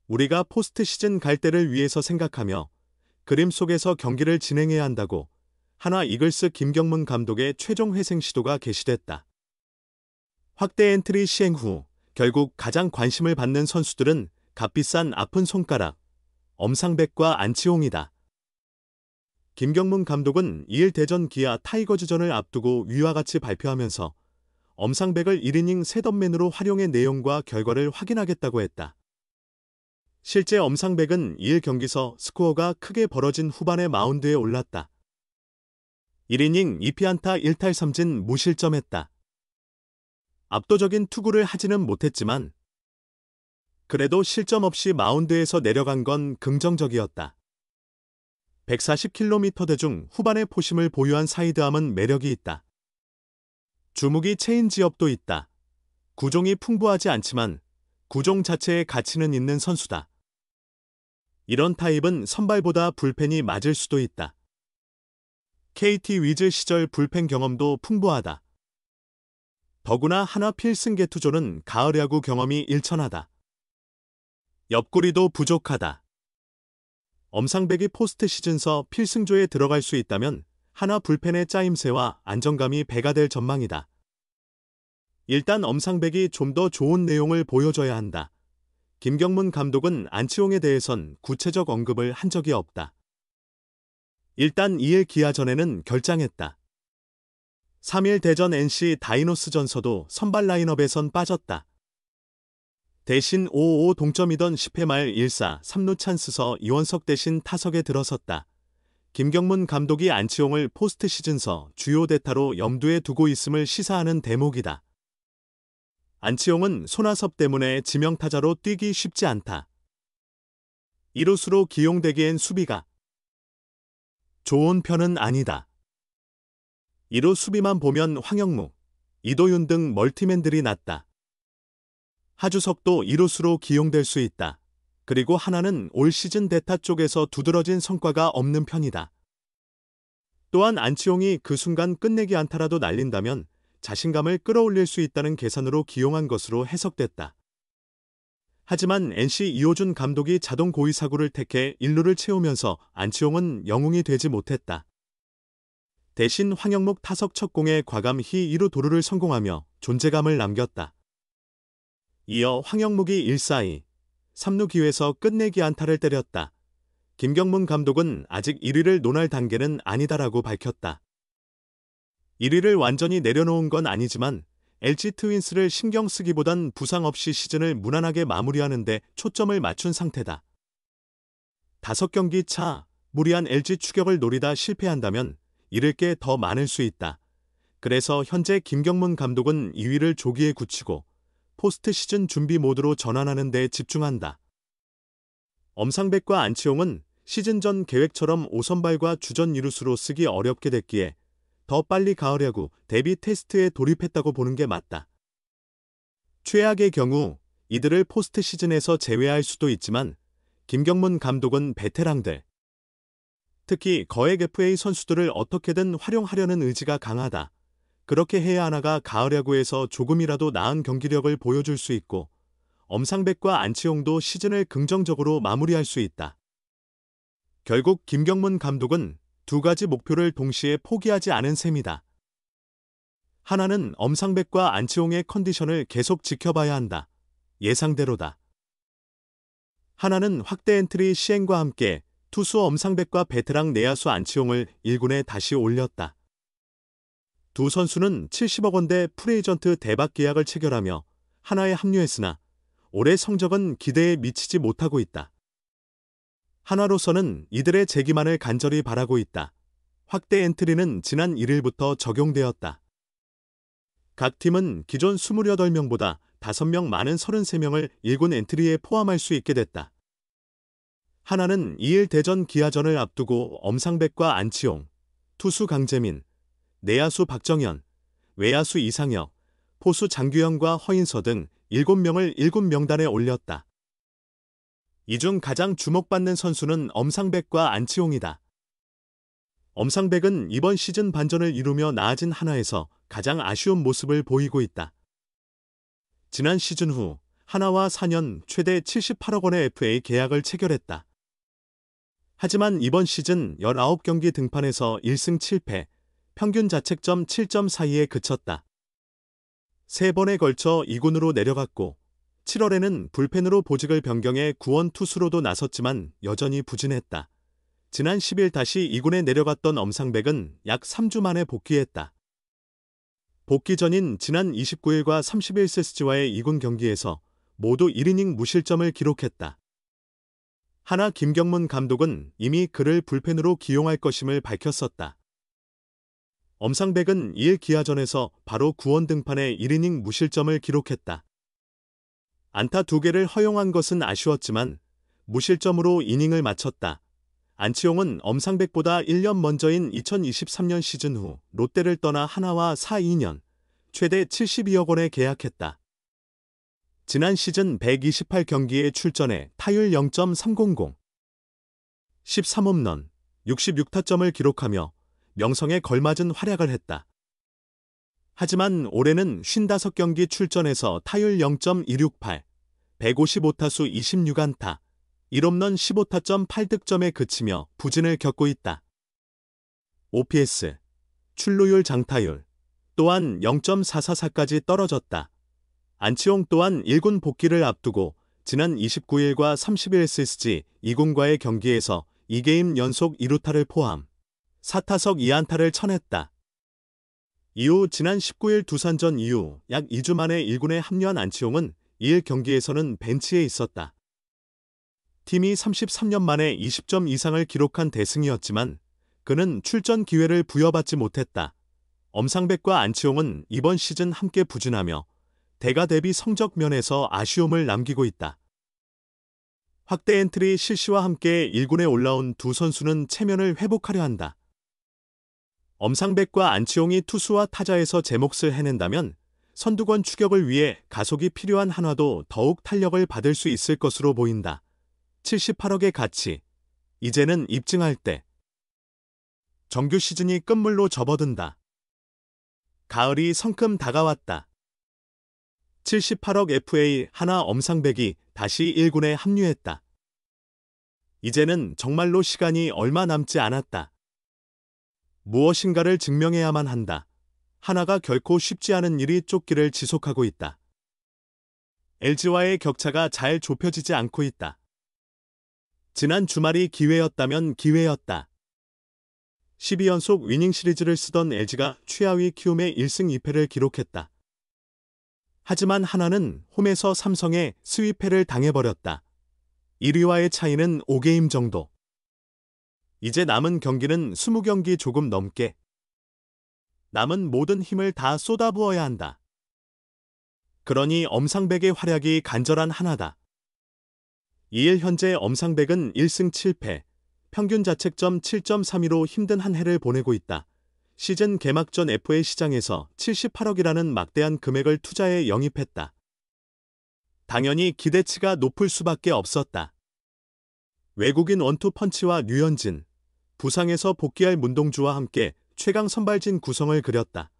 우리가 포스트 시즌 갈 때를 위해서 생각하며 그림 속에서 경기를 진행해야 한다고 하나 이글스 김경문 감독의 최종 회생 시도가 개시됐다. 확대 엔트리 시행 후 결국 가장 관심을 받는 선수들은 값비싼 아픈 손가락, 엄상백과 안치홍이다. 김경문 감독은 2일 대전 기아 타이거즈전을 앞두고 위와 같이 발표하면서 엄상백을 1이닝 셋업맨으로 활용의 내용과 결과를 확인하겠다고 했다. 실제 엄상백은 2일 경기서 스코어가 크게 벌어진 후반에 마운드에 올랐다. 1이닝 2피안타 1탈3진 무실점했다. 압도적인 투구를 하지는 못했지만 그래도 실점 없이 마운드에서 내려간 건 긍정적이었다. 140km 대중 후반의 포심을 보유한 사이드암은 매력이 있다. 주무기 체인지업도 있다. 구종이 풍부하지 않지만 구종 자체의 가치는 있는 선수다. 이런 타입은 선발보다 불펜이 맞을 수도 있다. KT 위즈 시절 불펜 경험도 풍부하다. 더구나 하나 필승 개투조는 가을 야구 경험이 일천하다. 옆구리도 부족하다. 엄상백이 포스트 시즌서 필승조에 들어갈 수 있다면 하나 불펜의 짜임새와 안정감이 배가 될 전망이다. 일단 엄상백이 좀 더 좋은 내용을 보여줘야 한다. 김경문 감독은 안치홍에 대해선 구체적 언급을 한 적이 없다. 일단 2일 기아전에는 결장했다. 3일 대전 NC 다이노스전서도 선발 라인업에선 빠졌다. 대신 5-5 동점이던 10회 말 1사 3루 찬스서 이원석 대신 타석에 들어섰다. 김경문 감독이 안치홍을 포스트 시즌서 주요 대타로 염두에 두고 있음을 시사하는 대목이다. 안치홍은 손아섭 때문에 지명타자로 뛰기 쉽지 않다. 이루수로 기용되기엔 수비가 좋은 편은 아니다. 이루 수비만 보면 황영무, 이도윤 등 멀티맨들이 낫다. 하주석도 이루수로 기용될 수 있다. 그리고 하나는 올 시즌 대타 쪽에서 두드러진 성과가 없는 편이다. 또한 안치홍이 그 순간 끝내기 안타라도 날린다면 자신감을 끌어올릴 수 있다는 계산으로 기용한 것으로 해석됐다. 하지만 NC 이호준 감독이 자동 고의 사구를 택해 1루를 채우면서 안치홍은 영웅이 되지 못했다. 대신 황영목 타석 첫 공에 과감히 2루 도루를 성공하며 존재감을 남겼다. 이어 황영목이 1사2, 3루 기회에서 끝내기 안타를 때렸다. 김경문 감독은 아직 1위를 논할 단계는 아니다라고 밝혔다. 1위를 완전히 내려놓은 건 아니지만 LG 트윈스를 신경 쓰기보단 부상 없이 시즌을 무난하게 마무리하는 데 초점을 맞춘 상태다. 5경기 차 무리한 LG 추격을 노리다 실패한다면 잃을 게 더 많을 수 있다. 그래서 현재 김경문 감독은 2위를 조기에 굳히고 포스트 시즌 준비 모드로 전환하는 데 집중한다. 엄상백과 안치홍은 시즌 전 계획처럼 5선발과 주전 이루수로 쓰기 어렵게 됐기에 더 빨리 가을 야구 데뷔 테스트에 돌입했다고 보는 게 맞다. 최악의 경우 이들을 포스트 시즌에서 제외할 수도 있지만 김경문 감독은 베테랑들, 특히 거액 FA 선수들을 어떻게든 활용하려는 의지가 강하다. 그렇게 해야 하나가 가을 야구에서 조금이라도 나은 경기력을 보여줄 수 있고 엄상백과 안치홍도 시즌을 긍정적으로 마무리할 수 있다. 결국 김경문 감독은 두 가지 목표를 동시에 포기하지 않은 셈이다. 하나는 엄상백과 안치홍의 컨디션을 계속 지켜봐야 한다. 예상대로다. 하나는 확대 엔트리 시행과 함께 투수 엄상백과 베테랑 내야수 안치홍을 1군에 다시 올렸다. 두 선수는 70억 원대 프리에이전트 대박 계약을 체결하며 하나에 합류했으나 올해 성적은 기대에 미치지 못하고 있다. 하나로서는 이들의 재기만을 간절히 바라고 있다. 확대 엔트리는 지난 1일부터 적용되었다. 각 팀은 기존 28명보다 5명 많은 33명을 1군 엔트리에 포함할 수 있게 됐다. 하나는 2일 대전 기아전을 앞두고 엄상백과 안치홍, 투수 강재민, 내야수 박정현, 외야수 이상혁, 포수 장규영과 허인서 등 7명을 1군 명단에 올렸다. 이 중 가장 주목받는 선수는 엄상백과 안치홍이다. 엄상백은 이번 시즌 반전을 이루며 나아진 하나에서 가장 아쉬운 모습을 보이고 있다. 지난 시즌 후 하나와 4년 최대 78억 원의 FA 계약을 체결했다. 하지만 이번 시즌 19경기 등판에서 1승 7패, 평균 자책점 7.42에 그쳤다. 3번에 걸쳐 2군으로 내려갔고 7월에는 불펜으로 보직을 변경해 구원 투수로도 나섰지만 여전히 부진했다. 지난 10일 다시 2군에 내려갔던 엄상백은 약 3주 만에 복귀했다. 복귀 전인 지난 29일과 30일 SSG와의 2군 경기에서 모두 1이닝 무실점을 기록했다. 하나 김경문 감독은 이미 그를 불펜으로 기용할 것임을 밝혔었다. 엄상백은 2일 기아전에서 바로 구원 등판에 1이닝 무실점을 기록했다. 안타 2개를 허용한 것은 아쉬웠지만 무실점으로 이닝을 마쳤다. 안치홍은 엄상백보다 1년 먼저인 2023년 시즌 후 롯데를 떠나 하나와 4-2년, 최대 72억 원에 계약했다. 지난 시즌 128경기에 출전해 타율 0.300, 13홈런, 66타점을 기록하며 명성에 걸맞은 활약을 했다. 하지만 올해는 55경기 출전해서 타율 0.268, 155타수 26안타, 1홈런 15타점 8득점에 그치며 부진을 겪고 있다. OPS, 출루율 장타율 또한 0.444까지 떨어졌다. 안치홍 또한 1군 복귀를 앞두고 지난 29일과 30일 SSG 2군과의 경기에서 2게임 연속 2루타를 포함 4타석 2안타를 쳐냈다. 이후 지난 19일 두산전 이후 약 2주 만에 1군에 합류한 안치홍은 2일 경기에서는 벤치에 있었다. 팀이 33년 만에 20점 이상을 기록한 대승이었지만 그는 출전 기회를 부여받지 못했다. 엄상백과 안치홍은 이번 시즌 함께 부진하며 대가 대비 성적 면에서 아쉬움을 남기고 있다. 확대 엔트리 실시와 함께 1군에 올라온 두 선수는 체면을 회복하려 한다. 엄상백과 안치홍이 투수와 타자에서 제 몫을 해낸다면 선두권 추격을 위해 가속이 필요한 한화도 더욱 탄력을 받을 수 있을 것으로 보인다. 78억의 가치, 이제는 입증할 때. 정규 시즌이 끝물로 접어든다. 가을이 성큼 다가왔다. 78억 FA 하나 엄상백이 다시 1군에 합류했다. 이제는 정말로 시간이 얼마 남지 않았다. 무엇인가를 증명해야만 한다. 하나가 결코 쉽지 않은 일이 쫓기를 지속하고 있다. LG와의 격차가 잘 좁혀지지 않고 있다. 지난 주말이 기회였다면 기회였다. 12연속 위닝 시리즈를 쓰던 LG가 최하위 키움의 1승 2패를 기록했다. 하지만 하나는 홈에서 삼성에 스윕패를 당해버렸다. 1위와의 차이는 5게임 정도. 이제 남은 경기는 20경기 조금 넘게. 남은 모든 힘을 다 쏟아부어야 한다. 그러니 엄상백의 활약이 간절한 하나다. 2일 현재 엄상백은 1승 7패, 평균 자책점 7.32로 힘든 한 해를 보내고 있다. 시즌 개막 전 FA 시장에서 78억이라는 막대한 금액을 투자해 영입했다. 당연히 기대치가 높을 수밖에 없었다. 외국인 원투펀치와 류현진, 부상에서 복귀할 문동주와 함께 최강 선발진 구성을 그렸다.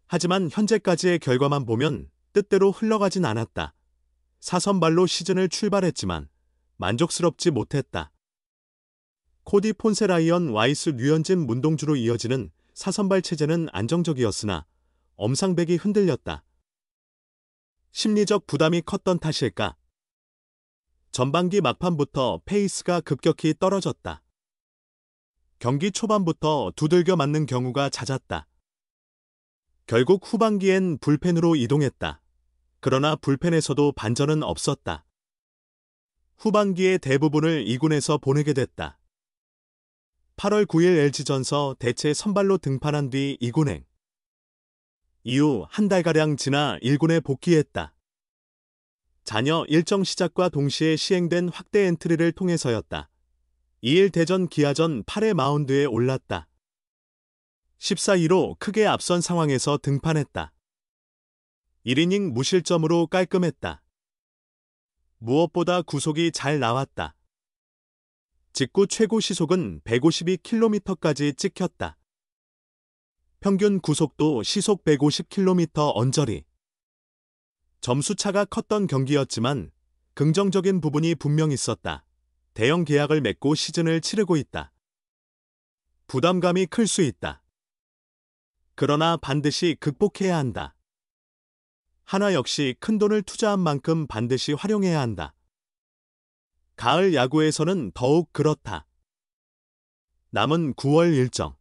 하지만 현재까지의 결과만 보면 뜻대로 흘러가진 않았다. 4선발로 시즌을 출발했지만 만족스럽지 못했다. 코디 폰세라이언 와이스 류현진 문동주로 이어지는 4선발 체제는 안정적이었으나 엄상백이 흔들렸다. 심리적 부담이 컸던 탓일까? 전반기 막판부터 페이스가 급격히 떨어졌다. 경기 초반부터 두들겨 맞는 경우가 잦았다. 결국 후반기엔 불펜으로 이동했다. 그러나 불펜에서도 반전은 없었다. 후반기의 대부분을 2군에서 보내게 됐다. 8월 9일 LG전서 대체 선발로 등판한 뒤 2군행. 이후 한 달가량 지나 1군에 복귀했다. 잔여 일정 시작과 동시에 시행된 확대 엔트리를 통해서였다. 2일 대전 기아전 8회 마운드에 올랐다. 14-2로 크게 앞선 상황에서 등판했다. 1이닝 무실점으로 깔끔했다. 무엇보다 구속이 잘 나왔다. 직구 최고 시속은 152km까지 찍혔다. 평균 구속도 시속 150km 언저리. 점수차가 컸던 경기였지만 긍정적인 부분이 분명 있었다. 대형 계약을 맺고 시즌을 치르고 있다. 부담감이 클 수 있다. 그러나 반드시 극복해야 한다. 하나 역시 큰돈을 투자한 만큼 반드시 활용해야 한다. 가을 야구에서는 더욱 그렇다. 남은 9월 일정.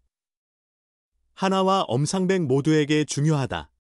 하나와 엄상백 모두에게 중요하다.